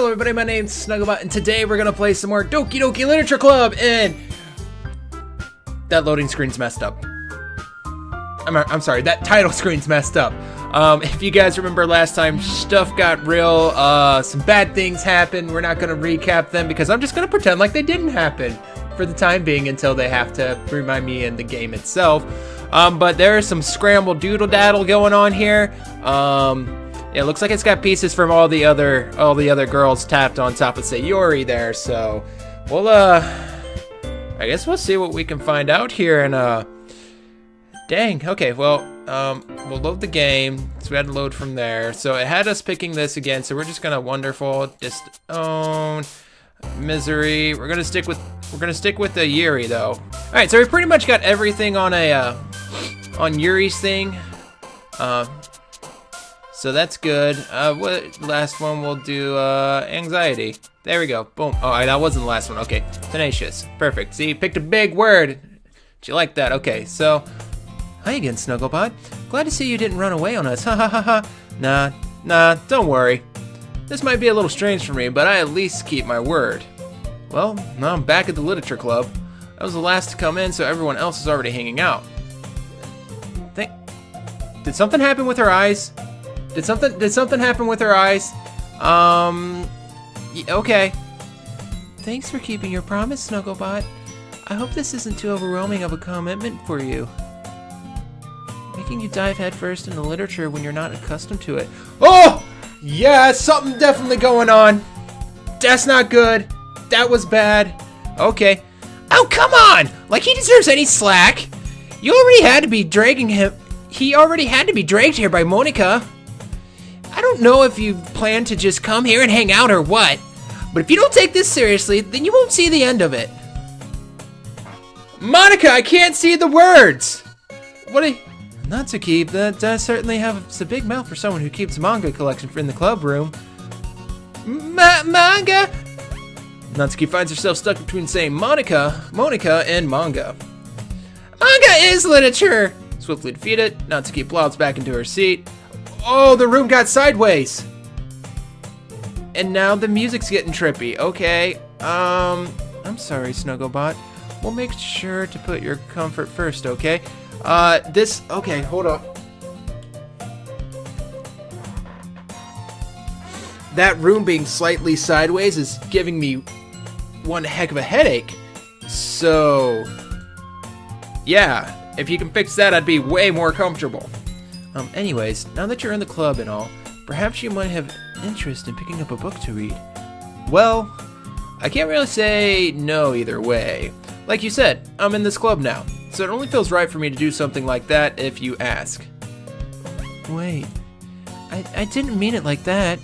Hello everybody, my name's Snugglebot, and today we're gonna play some more Doki Doki Literature Club, and that loading screen's messed up. I'm sorry, that title screen's messed up. If you guys remember last time, stuff got real, some bad things happened. We're not gonna recap them because I'm just gonna pretend like they didn't happen for the time being until they have to remind me in the game itself. But there is some scrambled doodle daddle going on here. It looks like it's got pieces from all the other girls tapped on top of Sayori there, so we'll I guess we'll see what we can find out here. And dang, okay, well, we'll load the game, so we had to load from there. So it had us picking this again, so we're just gonna wonderful disown misery. We're gonna stick with the Yuri though. All right, so we pretty much got everything on a on Yuri's thing. So that's good. What last one we'll do? Anxiety. There we go. Boom. Oh, that wasn't the last one. Okay. Tenacious. Perfect. See, you picked a big word. Did you like that? Okay. So, hi again, Snugglebot. Glad to see you didn't run away on us. Ha ha ha ha. Nah. Don't worry. This might be a little strange for me, but I at least keep my word. Well, now I'm back at the literature club. I was the last to come in, so everyone else is already hanging out. Did something happen with her eyes? Did something happen with her eyes? Okay. Thanks for keeping your promise, Snugglebot. I hope this isn't too overwhelming of a commitment for you. Making you dive headfirst into literature when you're not accustomed to it. Oh! Yeah, something definitely going on. That's not good. That was bad. Okay. Oh, come on! Like he deserves any slack. You already had to be dragging him. He already had to be dragged here by Monica. I don't know if you plan to just come here and hang out or what, but if you don't take this seriously, then you won't see the end of it. Monica, I can't see the words! Natsuki, that does certainly have a big mouth for someone who keeps a manga collection in the club room. Manga? Natsuki finds herself stuck between saying Monica, and manga. Manga is literature! Swiftly defeated, Natsuki plows back into her seat. Oh, the room got sideways. And now the music's getting trippy. Okay, I'm sorry, Snugglebot. We'll make sure to put your comfort first, okay? Okay, hold up. That room being slightly sideways is giving me one heck of a headache. So, yeah, if you can fix that, I'd be way more comfortable. Anyways, now that you're in the club and all, perhaps you might have interest in picking up a book to read. Well, I can't really say no either way. Like you said, I'm in this club now, so it only feels right for me to do something like that if you ask. Wait, I didn't mean it like that.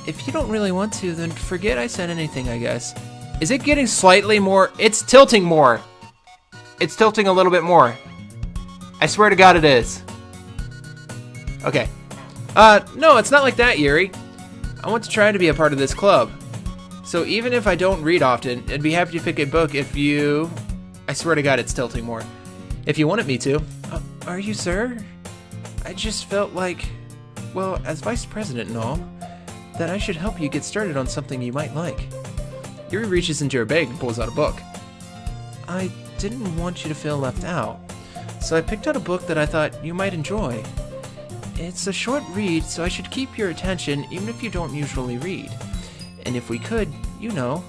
If you don't really want to, then forget I said anything, I guess. Is it getting slightly more? It's tilting more. It's tilting a little bit more. I swear to God it is. Okay. No, it's not like that, Yuri. I want to try to be a part of this club. So even if I don't read often, I'd be happy to pick a book if you... I swear to God, it's tilting more. If you wanted me to. Are you, sir? I just felt like, well, as vice president and all, that I should help you get started on something you might like. Yuri reaches into her bag and pulls out a book. I didn't want you to feel left out, so I picked out a book that I thought you might enjoy. It's a short read, so I should keep your attention even if you don't usually read. And if we could, you know...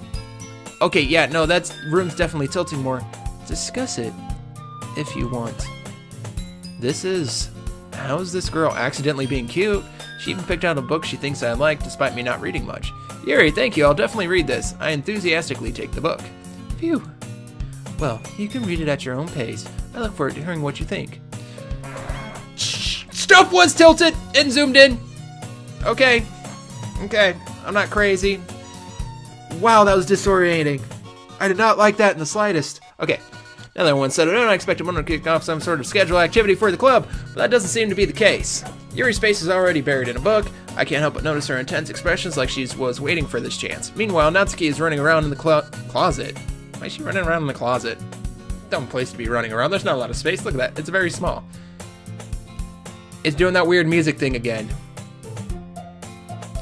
Okay, yeah, no, that room's definitely tilting more. Discuss it, if you want. This is... How's this girl accidentally being cute? She even picked out a book she thinks I like, despite me not reading much. Yuri, thank you, I'll definitely read this. I enthusiastically take the book. Phew. Well, you can read it at your own pace. I look forward to hearing what you think. Stuff was tilted and zoomed in. Okay, I'm not crazy. Wow, that was disorienting. I did not like that in the slightest. Okay, another one said, I expected one to kick off some sort of scheduled activity for the club, but that doesn't seem to be the case. Yuri's face is already buried in a book. I can't help but notice her intense expressions like she was waiting for this chance. Meanwhile, Natsuki is running around in the closet. Why is she running around in the closet? Dumb place to be running around. There's not a lot of space. Look at that. It's very small. It's doing that weird music thing again.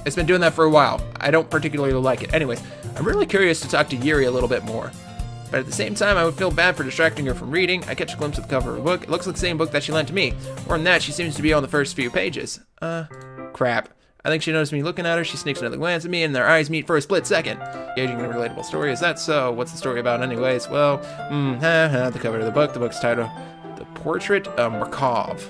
It's been doing that for a while. I don't particularly like it. Anyways, I'm really curious to talk to Yuri a little bit more. But at the same time, I would feel bad for distracting her from reading. I catch a glimpse of the cover of a book. It looks like the same book that she lent to me. More than that, she seems to be on the first few pages. Crap. I think she noticed me looking at her. She sneaks another glance at me, and their eyes meet for a split second. Engaging in a relatable story. Is that so? What's the story about anyways? Well, the cover of the book. The book's titled The Portrait of Markov.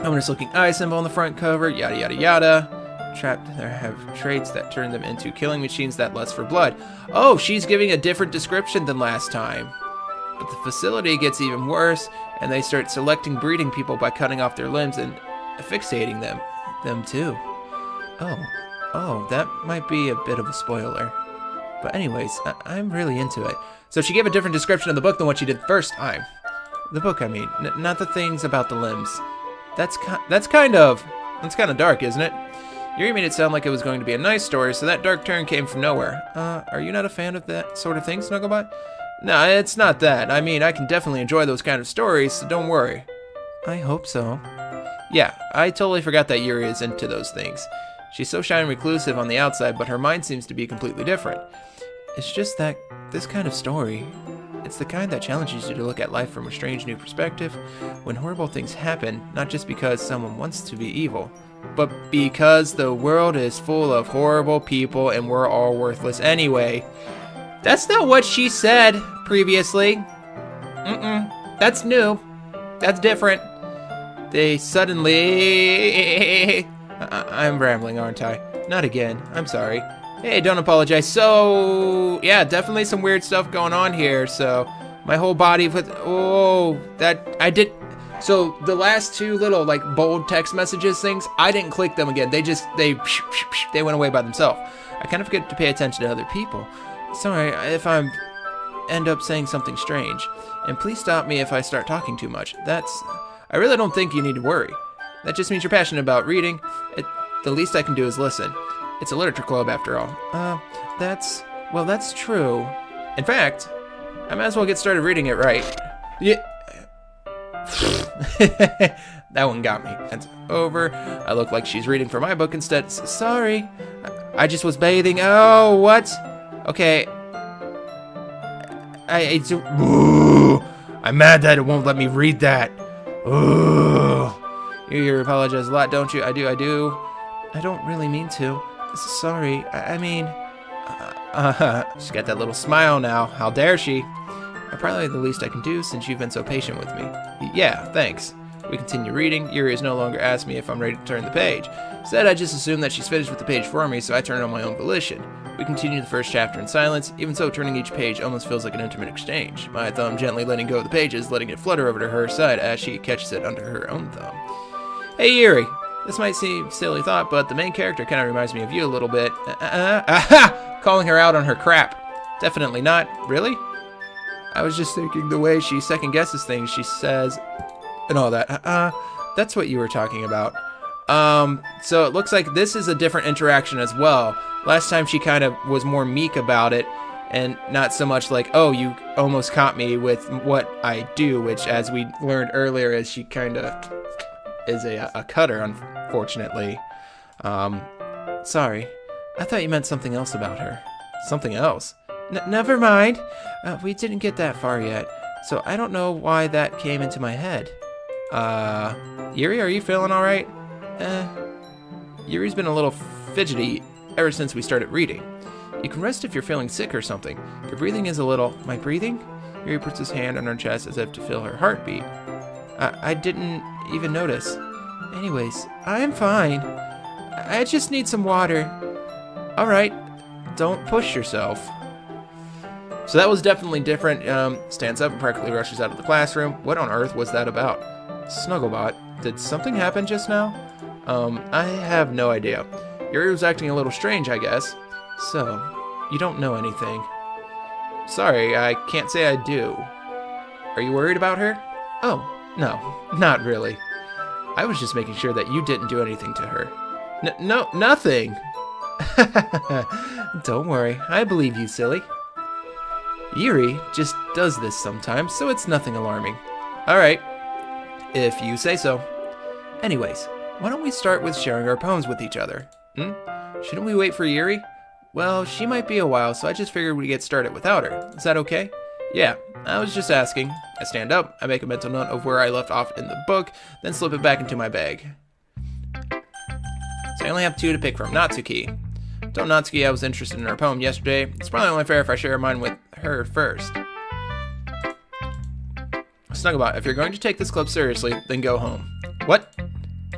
Ominous looking eye symbol on the front cover. Yada yada yada. Trapped there have traits that turn them into killing machines that lust for blood. Oh, she's giving a different description than last time. But the facility gets even worse, and they start selecting breeding people by cutting off their limbs and asphyxiating them too. Oh, that might be a bit of a spoiler. But anyways, I'm really into it. So she gave a different description of the book than what she did the first time. The book, I mean, not the things about the limbs. That's kind of dark, isn't it? Yuri made it sound like it was going to be a nice story, so that dark turn came from nowhere. Are you not a fan of that sort of thing, Snugglebot? No, it's not that. I mean, I can definitely enjoy those kind of stories, so don't worry. I hope so. Yeah, I totally forgot that Yuri is into those things. She's so shy and reclusive on the outside, but her mind seems to be completely different. It's just that this kind of story, it's the kind that challenges you to look at life from a strange new perspective, when horrible things happen, not just because someone wants to be evil, but because the world is full of horrible people and we're all worthless anyway. That's not what she said previously. That's new. That's different. They suddenly... I'm rambling, aren't I? Not again. I'm sorry. Hey, don't apologize. So, yeah, definitely some weird stuff going on here. So, my whole body with... So, the last two little, like, bold text messages things, I didn't click them again. They went away by themselves. I kind of forget to pay attention to other people. Sorry if I end up saying something strange. And please stop me if I start talking too much. I really don't think you need to worry. That just means you're passionate about reading. The least I can do is listen. It's a literature club, after all. That's true. In fact, I might as well get started reading it right. Yeah. That one got me. It's over. I look like she's reading from my book instead. Sorry. I just was bathing. Oh, what? Okay. I'm mad that it won't let me read that. You apologize a lot, don't you? I do. I don't really mean to. Sorry. I mean... She's got that little smile now. How dare she? Probably the least I can do since you've been so patient with me. Yeah, thanks. We continue reading. Yuri has no longer asked me if I'm ready to turn the page. Instead, I just assumed that she's finished with the page for me, so I turn on my own volition. We continue the first chapter in silence. Even so, turning each page almost feels like an intimate exchange. My thumb gently letting go of the pages, letting it flutter over to her side as she catches it under her own thumb. Hey, Yuri. This might seem a silly thought, but the main character kind of reminds me of you a little bit. Calling her out on her crap. Definitely not. Really? I was just thinking the way she second guesses things, she says, and all that. That's what you were talking about. So it looks like this is a different interaction as well. Last time she kind of was more meek about it, and not so much like, oh, you almost caught me with what I do, which, as we learned earlier, is she kind of is a cutter, unfortunately. Sorry. I thought you meant something else about her. Something else? Never mind. We didn't get that far yet, so I don't know why that came into my head. Yuri, are you feeling alright? Yuri's been a little fidgety ever since we started reading. You can rest if you're feeling sick or something. Your breathing is a little... My breathing? Yuri puts his hand on her chest as if to feel her heartbeat. I didn't even notice. Anyways, I'm fine. I just need some water. Alright, don't push yourself. So that was definitely different. Stands up and practically rushes out of the classroom. What on earth was that about? Snugglebot, did something happen just now? I have no idea. Yuri was acting a little strange, I guess. So, you don't know anything. Sorry, I can't say I do. Are you worried about her? Oh, no, not really. I was just making sure that you didn't do anything to her. No, nothing. Don't worry, I believe you, silly. Yuri just does this sometimes, so it's nothing alarming. Alright, if you say so. Anyways, why don't we start with sharing our poems with each other? Shouldn't we wait for Yuri? Well, she might be a while, so I just figured we'd get started without her. Is that okay? Yeah, I was just asking. I stand up, I make a mental note of where I left off in the book, then slip it back into my bag. So I only have 2 to pick from. Natsuki. I told Natsuki I was interested in her poem yesterday. It's probably only fair if I share mine with her first. Snugglebot, if you're going to take this club seriously, then go home. What?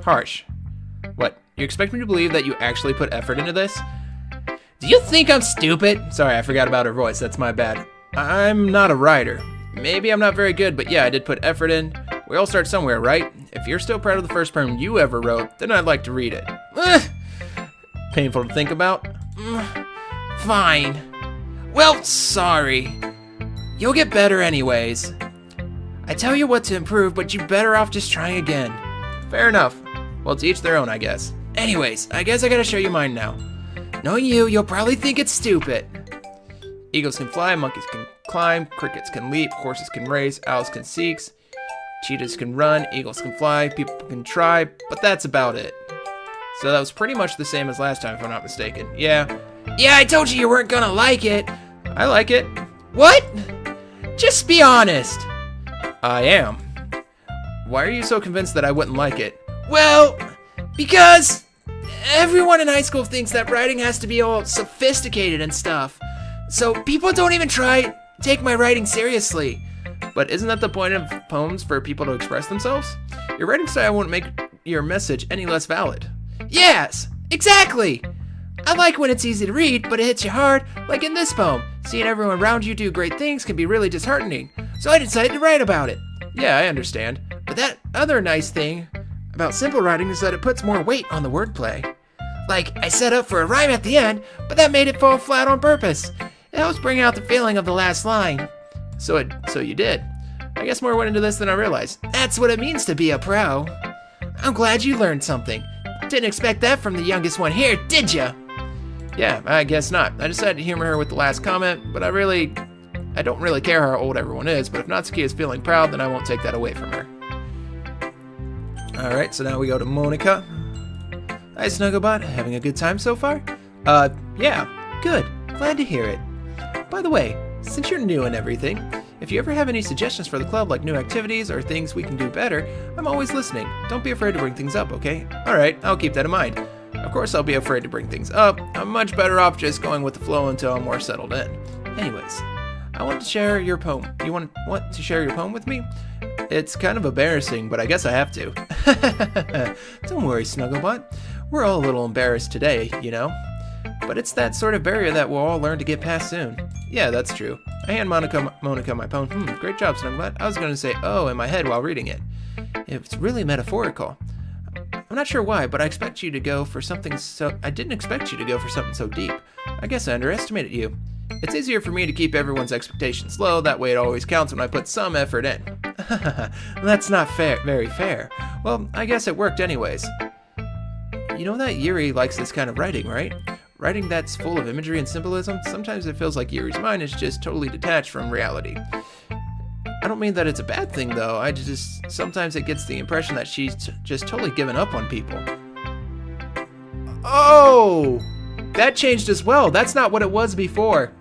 Harsh. What? You expect me to believe that you actually put effort into this? Do you think I'm stupid? Sorry, I forgot about her voice. That's my bad. I'm not a writer. Maybe I'm not very good, but yeah, I did put effort in. We all start somewhere, right? If you're still proud of the first poem you ever wrote, then I'd like to read it. Painful to think about. Fine. Well, sorry. You'll get better anyways. I tell you what to improve, but you're better off just trying again. Fair enough. Well, to each their own, I guess. Anyways, I guess I gotta show you mine now. Knowing you, you'll probably think it's stupid. Eagles can fly, monkeys can climb, crickets can leap, horses can race, owls can seek, cheetahs can run, eagles can fly, people can try, but that's about it. So that was pretty much the same as last time, if I'm not mistaken. Yeah, I told you weren't gonna like it. I like it. What? Just be honest. I am. Why are you so convinced that I wouldn't like it? Well, because everyone in high school thinks that writing has to be all sophisticated and stuff. So people don't even take my writing seriously. But isn't that the point of poems, for people to express themselves? Your writing style won't make your message any less valid. Yes, exactly. I like when it's easy to read, but it hits you hard, like in this poem. Seeing everyone around you do great things can be really disheartening. So I decided to write about it. Yeah, I understand. But that other nice thing about simple writing is that it puts more weight on the wordplay. Like, I set up for a rhyme at the end, but that made it fall flat on purpose. It helps bring out the feeling of the last line. So you did. I guess more went into this than I realized. That's what it means to be a pro. I'm glad you learned something. Didn't expect that from the youngest one here, did ya? Yeah, I guess not. I decided to humor her with the last comment, but I don't really care how old everyone is, but if Natsuki is feeling proud, then I won't take that away from her. Alright, so now we go to Monica. Hi, Snugglebot. Having a good time so far? Yeah, good. Glad to hear it. By the way, since you're new and everything, if you ever have any suggestions for the club, like new activities or things we can do better, I'm always listening. Don't be afraid to bring things up, okay? Alright, I'll keep that in mind. Of course I'll be afraid to bring things up. I'm much better off just going with the flow until I'm more settled in. Anyways, I want to share your poem. You want to share your poem with me? It's kind of embarrassing, but I guess I have to. Don't worry, Snugglebot. We're all a little embarrassed today, you know? But it's that sort of barrier that we'll all learn to get past soon. Yeah, that's true. I hand Monica my poem. Great job, Snugglebot. I was going to say, oh, in my head while reading it. It's really metaphorical. I'm not sure why, but I didn't expect you to go for something so deep. I guess I underestimated you. It's easier for me to keep everyone's expectations low, that way it always counts when I put some effort in. That's not very fair. Well, I guess it worked anyways. You know that Yuri likes this kind of writing, right? Writing that's full of imagery and symbolism. Sometimes it feels like Yuri's mind is just totally detached from reality. I don't mean that it's a bad thing, though. Sometimes it gets the impression that she's just totally given up on people. Oh! That changed as well. That's not what it was before.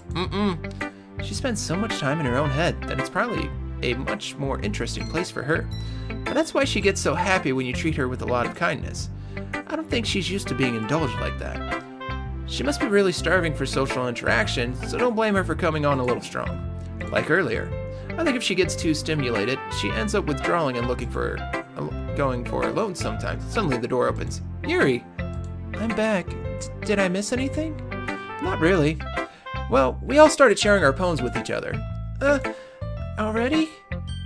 She spends so much time in her own head that it's probably a much more interesting place for her. But that's why she gets so happy when you treat her with a lot of kindness. I don't think she's used to being indulged like that. She must be really starving for social interaction, so don't blame her for coming on a little strong. Like earlier. I think if she gets too stimulated, she ends up withdrawing and going for alone sometimes. Suddenly the door opens. Yuri! I'm back. Did I miss anything? Not really. Well, we all started sharing our poems with each other. Already?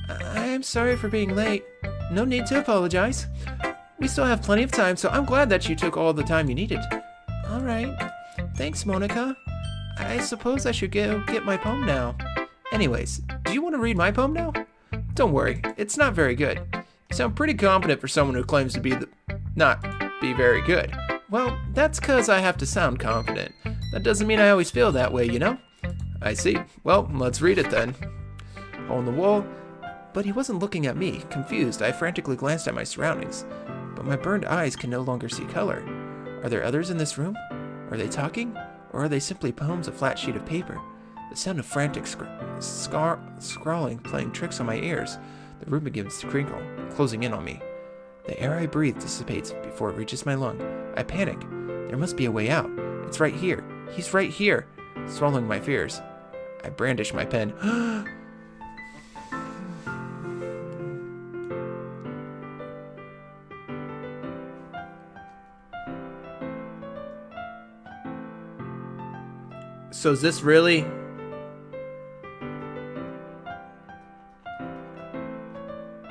I'm sorry for being late. No need to apologize. We still have plenty of time, so I'm glad that you took all the time you needed. Alright. Thanks, Monica. I suppose I should go get my poem now. Anyways, do you want to read my poem now? Don't worry, it's not very good. You sound pretty competent for someone who claims to not be very good. Well, that's 'cause I have to sound confident. That doesn't mean I always feel that way, you know? I see. Well, let's read it then. On the wall. But he wasn't looking at me. Confused, I frantically glanced at my surroundings. But my burned eyes can no longer see color. Are there others in this room? Are they talking? Or are they simply poems, a flat sheet of paper? The sound of frantic scrawling playing tricks on my ears. The room begins to crinkle, closing in on me. The air I breathe dissipates before it reaches my lung. I panic. There must be a way out. It's right here. He's right here. Swallowing my fears, I brandish my pen. So is this really...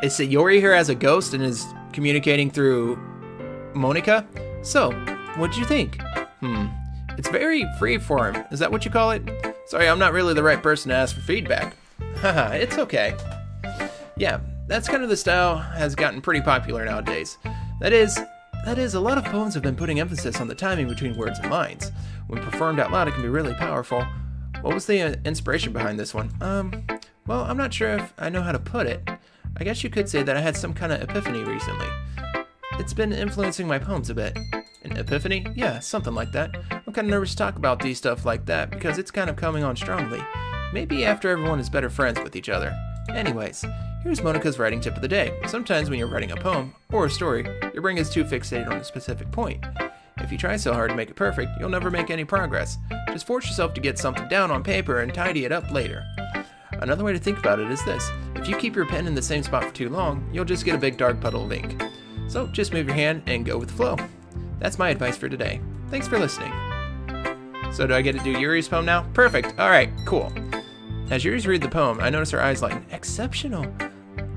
Is Sayori here as a ghost and is communicating through Monica? So, what did you think? It's very freeform. Is that what you call it? Sorry, I'm not really the right person to ask for feedback. Haha, it's okay. Yeah, that's kind of the style has gotten pretty popular nowadays. That is, a lot of poems have been putting emphasis on the timing between words and lines. When performed out loud, it can be really powerful. What was the inspiration behind this one? Well, I'm not sure if I know how to put it. I guess you could say that I had some kind of epiphany recently. It's been influencing my poems a bit. An epiphany? Yeah, something like that. I'm kind of nervous to talk about these stuff like that because it's kind of coming on strongly. Maybe after everyone is better friends with each other. Anyways, here's Monica's writing tip of the day. Sometimes when you're writing a poem or a story, your brain is too fixated on a specific point. If you try so hard to make it perfect, you'll never make any progress. Just force yourself to get something down on paper and tidy it up later. Another way to think about it is this. If you keep your pen in the same spot for too long, you'll just get a big dark puddle of ink. So just move your hand and go with the flow. That's my advice for today. Thanks for listening. So do I get to do Yuri's poem now? Perfect. Alright, cool. As Yuri's read the poem, I notice her eyes lighten. Exceptional.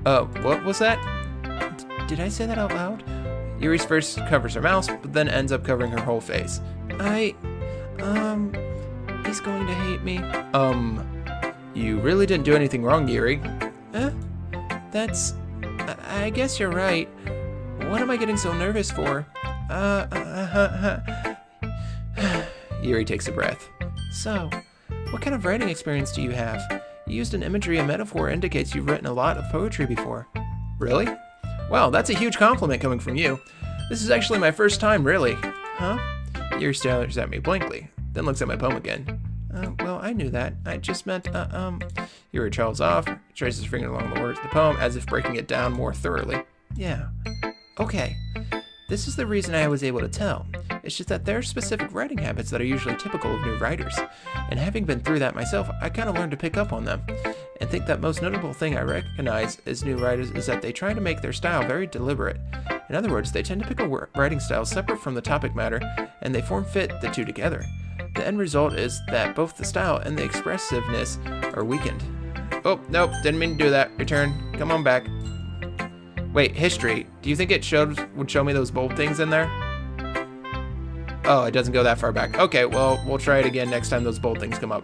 What was that? Did I say that out loud? Yuri's first covers her mouth, but then ends up covering her whole face. He's going to hate me. You really didn't do anything wrong, Yuri. I guess you're right. What am I getting so nervous for? Yuri takes a breath. So, what kind of writing experience do you have? You used an imagery and metaphor indicates you've written a lot of poetry before. Really? Wow, that's a huge compliment coming from you. This is actually my first time, really. Huh? Yuri stares at me blankly, then looks at my poem again. Well, I knew that. I just meant, Yuri trails off, traces her finger along the words of the poem as if breaking it down more thoroughly. Yeah. Okay. This is the reason I was able to tell. It's just that there are specific writing habits that are usually typical of new writers. And having been through that myself, I kind of learned to pick up on them. And think that most notable thing I recognize as new writers is that they try to make their style very deliberate. In other words, they tend to pick a writing style separate from the topic matter, and they form fit the two together. The end result is that both the style and the expressiveness are weakened. Oh, nope, didn't mean to do that. Return. Come on back. Wait, history. Do you think it would show me those bold things in there? Oh, it doesn't go that far back. Okay, well, we'll try it again next time those bold things come up.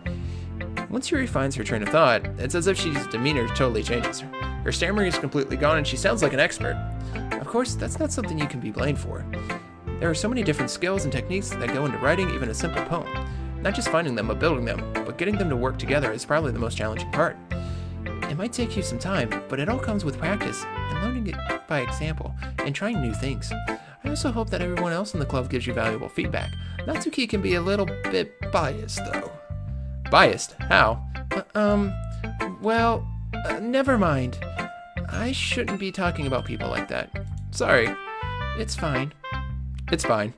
Once Yuri finds her train of thought, it's as if she's demeanor totally changes. Her stammering is completely gone and she sounds like an expert. Of course, that's not something you can be blamed for. There are so many different skills and techniques that go into writing even a simple poem. Not just finding them, but building them, but getting them to work together is probably the most challenging part. It might take you some time, but it all comes with practice and learning it by example and trying new things. I also hope that everyone else in the club gives you valuable feedback. Natsuki can be a little bit biased, though. Biased? How? Never mind. I shouldn't be talking about people like that. Sorry. It's fine. It's fine.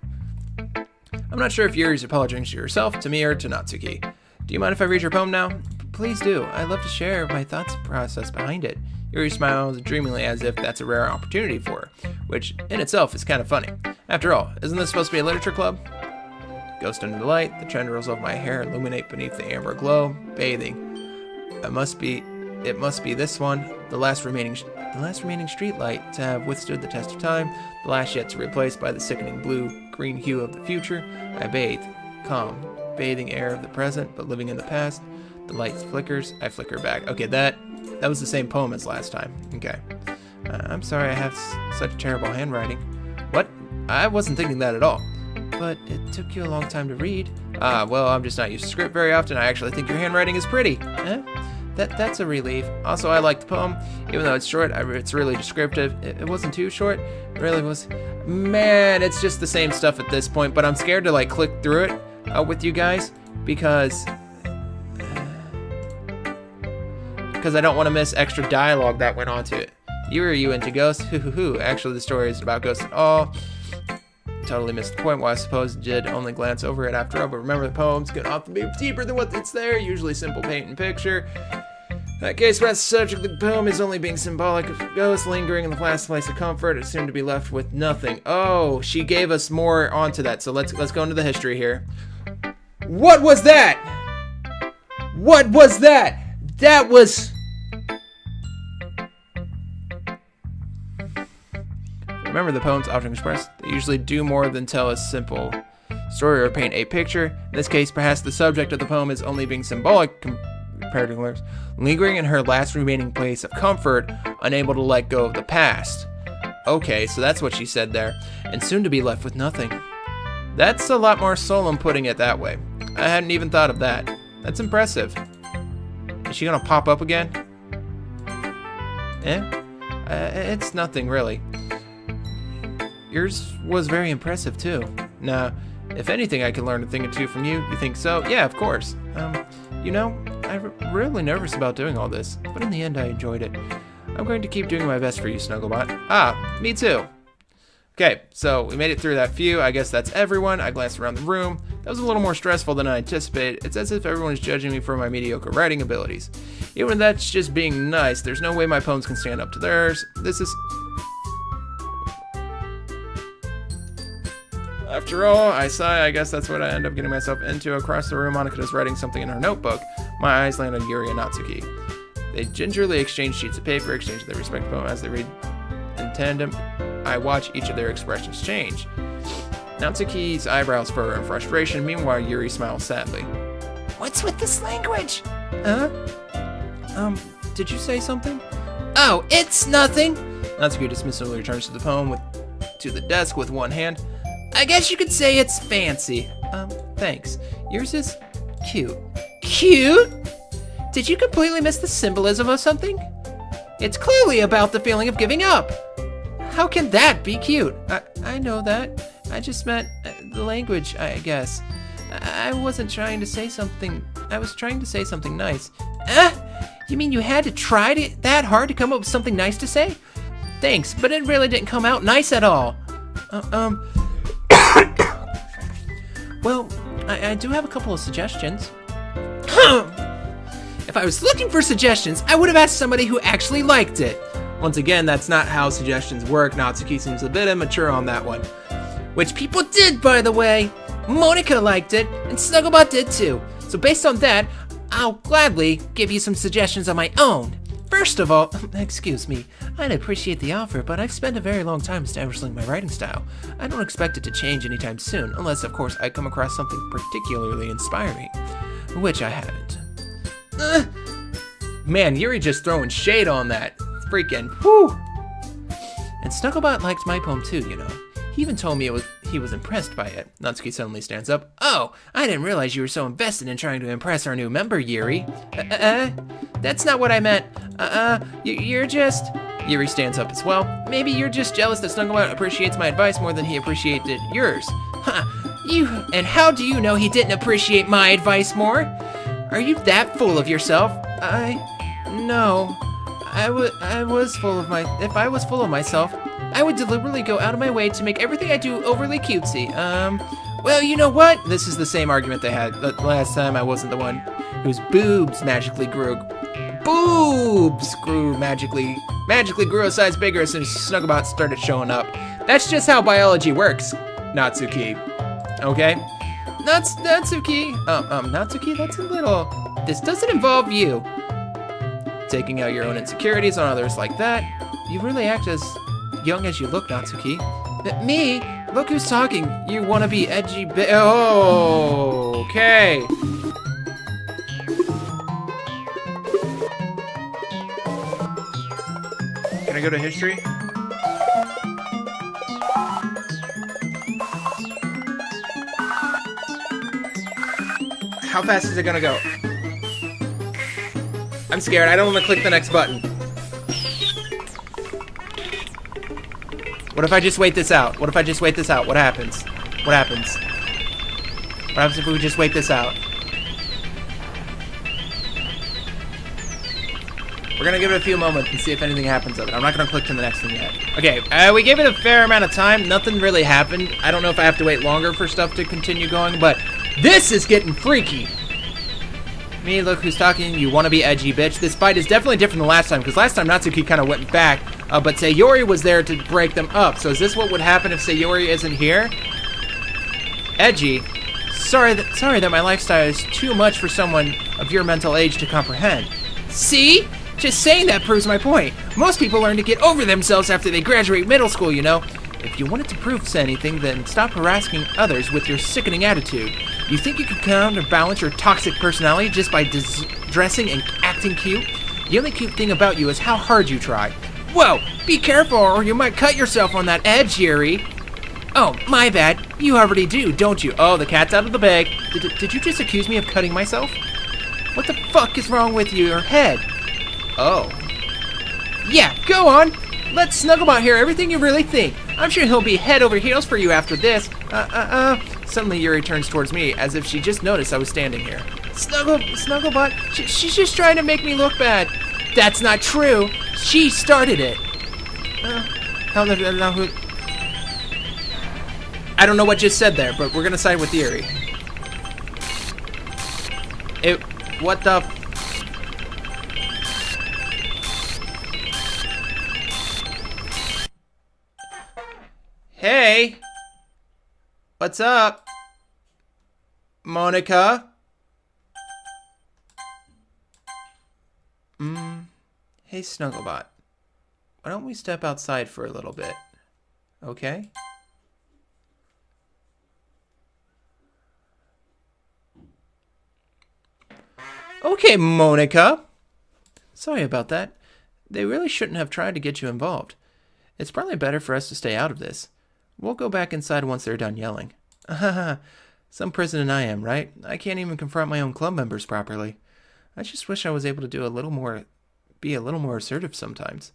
I'm not sure if Yuri's apologizing to herself, to me, or to Natsuki. Do you mind if I read your poem now? Please do. I'd love to share my thoughts process behind it. Yuri smiles dreamily as if that's a rare opportunity for her, which in itself is kind of funny. After all, isn't this supposed to be a literature club? Ghost under the light, the tendrils of my hair illuminate beneath the amber glow, bathing. It must be this one, the last remaining street light to have withstood the test of time, the last yet to replace by the sickening blue-green hue of the future. I bathe, calm, bathing air of the present, but living in the past. The light flickers, I flicker back. Okay, that was the same poem as last time. Okay. I'm sorry I have such terrible handwriting. What? I wasn't thinking that at all. But it took you a long time to read. Well, I'm just not used to script very often. I actually think your handwriting is pretty. That's a relief. Also, I like the poem, even though it's short. It's really descriptive. It wasn't too short. It really was. Man, it's just the same stuff at this point. But I'm scared to like click through it with you guys because I don't want to miss extra dialogue that went onto it. Are you into ghosts? Hoo. Actually, the story isn't about ghosts at all. Totally missed the point. Well, I suppose did only glance over it after all, but remember the poems can often be deeper than what it's there, usually simple paint and picture. In that case, perhaps the subject of the poem is only being symbolic of ghosts lingering in the last place of comfort, assumed to be left with nothing. Oh, she gave us more onto that, so let's go into the history here. What was that? What was that? That was... Remember, the poems often express, they usually do more than tell a simple story or paint a picture. In this case, perhaps the subject of the poem is only being symbolic compared to others, lingering in her last remaining place of comfort, unable to let go of the past. Okay, so that's what she said there, and soon to be left with nothing. That's a lot more solemn putting it that way. I hadn't even thought of that. That's impressive. Is she gonna pop up again? It's nothing really. Yours was very impressive too. Now, if anything I can learn a thing or two from you, you think so? Yeah, of course. You know, I'm really nervous about doing all this, but in the end I enjoyed it. I'm going to keep doing my best for you, Snugglebot. Ah, me too. Okay, so we made it through that few. I guess that's everyone. I glanced around the room. That was a little more stressful than I anticipated. It's as if everyone is judging me for my mediocre writing abilities. Even if that's just being nice, there's no way my poems can stand up to theirs. This is... After all, I sigh. I guess that's what I end up getting myself into. Across the room, Monica is writing something in her notebook. My eyes land on Yuri and Natsuki. They gingerly exchange sheets of paper, exchange their respective poem as they read in tandem. I watch each of their expressions change. Natsuki's eyebrows furrow in frustration. Meanwhile, Yuri smiles sadly. What's with this language? Huh? Did you say something? Oh, it's nothing. Natsuki dismissively returns to the poem to the desk with one hand. I guess you could say it's fancy. Thanks. Yours is cute. Cute? Did you completely miss the symbolism of something? It's clearly about the feeling of giving up. How can that be cute? I know that. I just meant the language, I guess. I wasn't trying to say something. I was trying to say something nice. You mean you had to try that hard to come up with something nice to say? Thanks, but it really didn't come out nice at all. Well, I do have a couple of suggestions. If I was looking for suggestions, I would have asked somebody who actually liked it. Once again, that's not how suggestions work. Natsuki seems a bit immature on that one. Which people did, by the way. Monica liked it, and Snugglebot did too. So based on that, I'll gladly give you some suggestions of my own. First of all, excuse me, I'd appreciate the offer, but I've spent a very long time establishing my writing style. I don't expect it to change anytime soon, unless, of course, I come across something particularly inspiring, which I haven't. Man, Yuri just throwing shade on that. Freaking whew. And Snugglebot liked my poem too, you know. He even told me he was impressed by it. Natsuki suddenly stands up. Oh, I didn't realize you were so invested in trying to impress our new member, Yuri. That's not what I meant. You're just... Yuri stands up as well. Maybe you're just jealous that Snugglebot appreciates my advice more than he appreciated yours. And how do you know he didn't appreciate my advice more? Are you that full of yourself? No. I was full of if I was full of myself, I would deliberately go out of my way to make everything I do overly cutesy. Well, you know what? This is the same argument they had the last time I wasn't the one whose boobs magically grew. Magically grew a size bigger as soon as Snugglebot started showing up. That's just how biology works, Natsuki. Okay? Natsuki. Natsuki, that's a little... This doesn't involve you. Taking out your own insecurities on others like that. You really act as young as you look, Natsuki. Me? Look who's talking. You wanna be edgy Oh, okay. Can I go to history? How fast is it gonna go? I'm scared. I don't want to click the next button. What if I just wait this out? What if I just wait this out? What happens? What happens? What happens if we just wait this out? We're gonna give it a few moments and see if anything happens of it. I'm not gonna click to the next one yet. Okay, we gave it a fair amount of time. Nothing really happened. I don't know if I have to wait longer for stuff to continue going, but this is getting freaky. Me, look who's talking. You wanna be edgy, bitch. This fight is definitely different than last time, because last time Natsuki kind of went back, but Sayori was there to break them up. So is this what would happen if Sayori isn't here? Edgy? Sorry that my lifestyle is too much for someone of your mental age to comprehend. See? Just saying that proves my point. Most people learn to get over themselves after they graduate middle school, you know. If you wanted to prove anything, then stop harassing others with your sickening attitude. You think you can counterbalance your toxic personality just by dressing and acting cute? The only cute thing about you is how hard you try. Whoa, be careful or you might cut yourself on that edge, Yuri. Oh, my bad. You already do, don't you? Oh, the cat's out of the bag. Did you just accuse me of cutting myself? What the fuck is wrong with your head? Oh. Yeah, go on. Let Snugglebot hear everything you really think. I'm sure he'll be head over heels for you after this. Suddenly Yuri turns towards me as if she just noticed I was standing here. Snugglebot, she's just trying to make me look bad. That's not true. She started it. I don't know what just said there, but we're gonna side with Yuri. What the? Hey! What's up? Monica? Hey, Snugglebot. Why don't we step outside for a little bit? Okay? Okay, Monica. Sorry about that. They really shouldn't have tried to get you involved. It's probably better for us to stay out of this. We'll go back inside once they're done yelling. Some president I am, right? I can't even confront my own club members properly. I just wish I was able to be a little more assertive sometimes.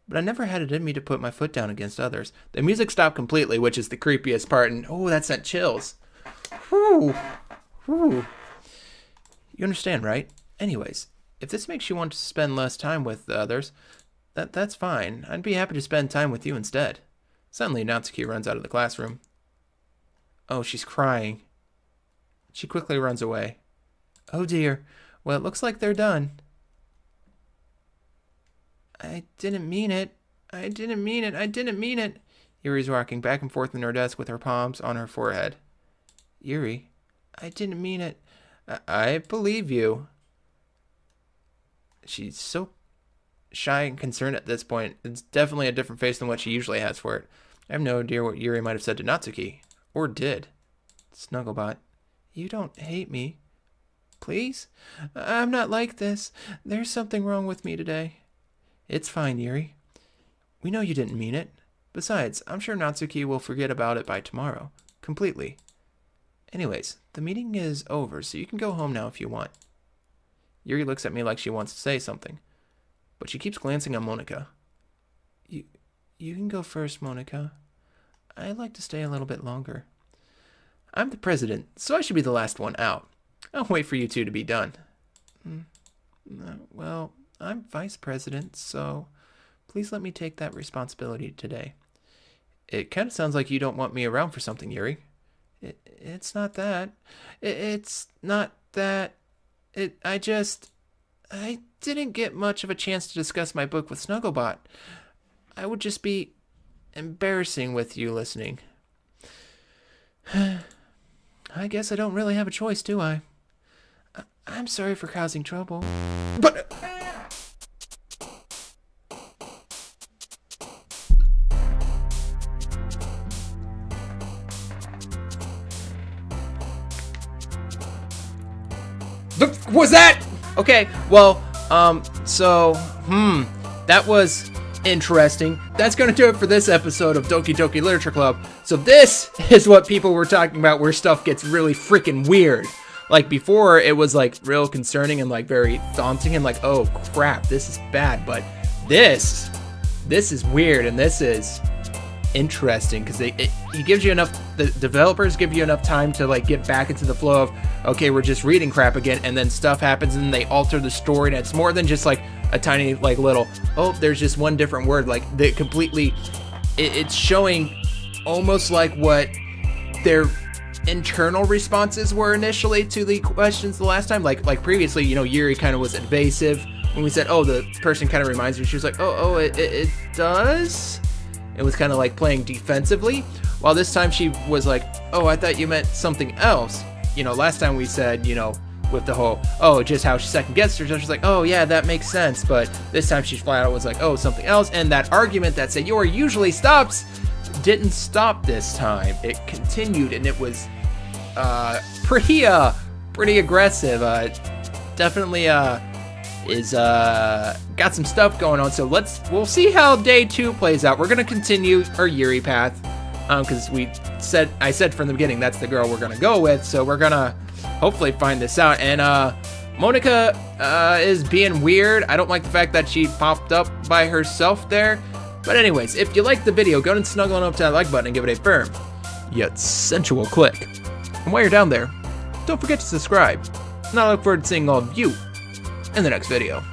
But I never had it in me to put my foot down against others. The music stopped completely, which is the creepiest part, and oh, that sent chills. Whew. Whew. You understand, right? Anyways, if this makes you want to spend less time with the others, that's fine. I'd be happy to spend time with you instead. Suddenly, Natsuki runs out of the classroom. Oh, she's crying. She quickly runs away. Oh dear. Well, it looks like they're done. I didn't mean it. I didn't mean it. I didn't mean it. Yuri's rocking back and forth in her desk with her palms on her forehead. Yuri, I didn't mean it. I believe you. She's so shy and concerned at this point. It's definitely a different face than what she usually has for it. I have no idea what Yuri might have said to Natsuki. Or did. Snugglebot, you don't hate me. Please? I'm not like this. There's something wrong with me today. It's fine, Yuri. We know you didn't mean it. Besides, I'm sure Natsuki will forget about it by tomorrow. Completely. Anyways, the meeting is over, so you can go home now if you want. Yuri looks at me like she wants to say something, but she keeps glancing at Monica. You can go first, Monica. I'd like to stay a little bit longer. I'm the president, so I should be the last one out. I'll wait for you two to be done. Well, I'm vice president, so please let me take that responsibility today. It kind of sounds like you don't want me around for something, Yuri. It's not that. It's not that. I didn't get much of a chance to discuss my book with Snugglebot. I would just be embarrassing with you listening. I guess I don't really have a choice, do I? I'm sorry for causing trouble. But... was that? Okay, well, that was interesting. That's going to do it for this episode of Doki Doki Literature Club. So this is what people were talking about where stuff gets really freaking weird. Like before, it was like real concerning and like very daunting and like, oh crap, this is bad. But this is weird and this is interesting because it gives you enough. The developers give you enough time to like get back into the flow of, okay, we're just reading crap again, and then stuff happens and they alter the story, and it's more than just like a tiny like little, oh, there's just one different word. Like they completely, it's showing almost like what their internal responses were initially to the questions the last time. Like previously, you know, Yuri kind of was evasive when we said, oh, the person kind of reminds me. She was like, oh, it does. It was kind of like playing defensively, while this time she was like, oh, I thought you meant something else. You know, last time we said, you know, with the whole, oh, just how she second guessed herself, she's like, oh yeah, that makes sense. But this time she flat out was like, oh, something else. And that argument that Sayori usually stops didn't stop this time. It continued, and it was pretty aggressive. Definitely is got some stuff going on. So we'll see how day 2 plays out. We're gonna continue our Yuri path, because I said from the beginning that's the girl we're gonna go with. So we're gonna hopefully find this out. And Monica is being weird. I don't like the fact that she popped up by herself there. But anyways, if you liked the video, go ahead and snuggle on up to that like button and give it a firm yet sensual click. And while you're down there, don't forget to subscribe. And I look forward to seeing all of you in the next video.